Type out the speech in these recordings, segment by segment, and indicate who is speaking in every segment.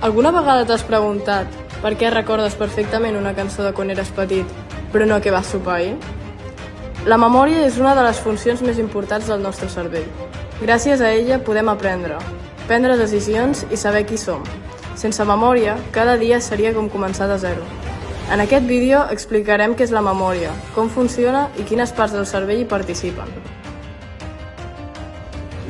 Speaker 1: Alguna vegada t'has preguntat per què recordes perfectament una cançó de quan eres petit, però no què vas sopar ahir? La memòria és una de les funcions més importants del nostre cervell. Gràcies a ella podem aprendre, prendre decisions i saber qui som. Sense memòria, cada dia seria com començar de zero. En aquest vídeo explicarem què és la memòria, com funciona i quines parts del cervell hi participen.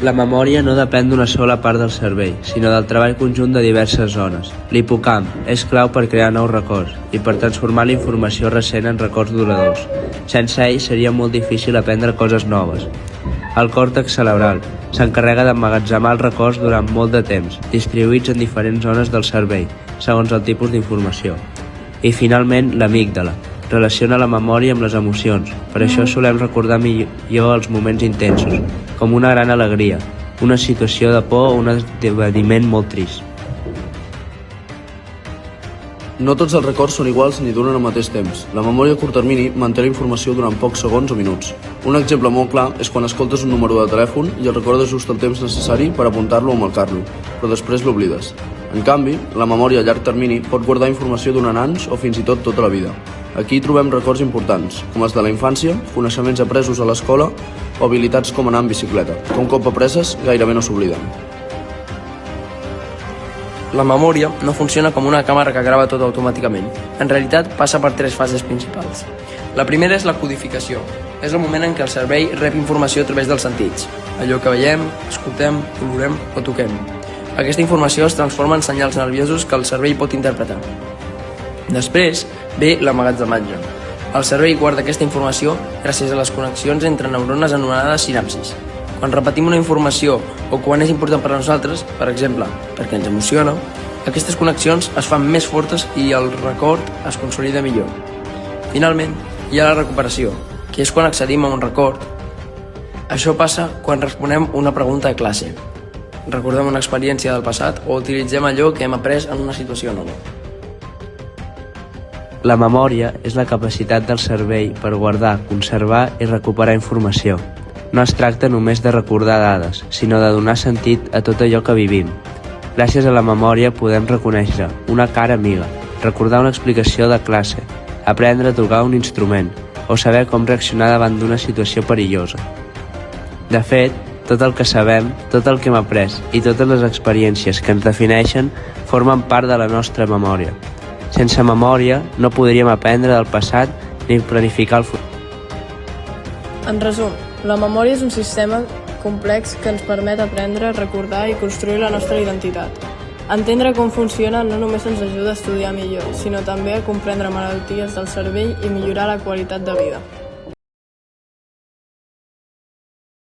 Speaker 2: La memòria no depèn d'una sola part del cervell, sinó del treball conjunt de diverses zones. L'hipocamp és clau per crear nous records i per transformar la informació recent en records duradors. Sense ell seria molt difícil aprendre coses noves. El còrtex cerebral s'encarrega d'emmagatzemar els records durant molt de temps, distribuïts en diferents zones del cervell, segons el tipus d'informació. I finalment, l'amígdala relaciona la memòria amb les emocions. Per això solem recordar millor els moments intensos, com una gran alegria, una situació de por o un esdeveniment molt trist.
Speaker 3: No tots els records són iguals ni duren al mateix temps. La memòria a curt termini manté la informació durant pocs segons o minuts. Un exemple molt clar és quan escoltes un número de telèfon i el recordes just el temps necessari per apuntar-lo o marcar-lo, però després l'oblides. En canvi, la memòria a llarg termini pot guardar informació durant anys o fins i tot tota la vida. Aquí trobem records importants, com els de la infància, coneixements apresos a l'escola o habilitats com anar en bicicleta, que un cop apreses gairebé no s'obliden.
Speaker 4: La memòria no funciona com una càmera que grava tot automàticament. En realitat, passa per 3 fases principals. La primera és la codificació. És el moment en què el cervell rep informació a través dels sentits, allò que veiem, escoltem, olorem o toquem. Aquesta informació es transforma en senyals nerviosos que el cervell pot interpretar. Després ve l'emmagatzematge. El cervell guarda aquesta informació gràcies a les connexions entre neurones anomenades sinapsis. Quan repetim una informació o quan és important per a nosaltres, per exemple, perquè ens emociona, aquestes connexions es fan més fortes i el record es consolida millor. Finalment, hi ha la recuperació, que és quan accedim a un record. Això passa quan responem una pregunta a classe, recordem una experiència del passat o utilitzem allò que hem après en una situació nova.
Speaker 2: La memòria és la capacitat del cervell per guardar, conservar i recuperar informació. No es tracta només de recordar dades, sinó de donar sentit a tot allò que vivim. Gràcies a la memòria podem reconèixer una cara amiga, recordar una explicació de classe, aprendre a tocar un instrument o saber com reaccionar davant d'una situació perillosa. De fet, tot el que sabem, tot el que hem après i totes les experiències que ens defineixen formen part de la nostra memòria. Sense memòria no podríem aprendre del passat ni planificar el futur.
Speaker 1: En resum, la memòria és un sistema complex que ens permet aprendre, recordar i construir la nostra identitat. Entendre com funciona no només ens ajuda a estudiar millor, sinó també a comprendre malalties del cervell i millorar la qualitat de vida.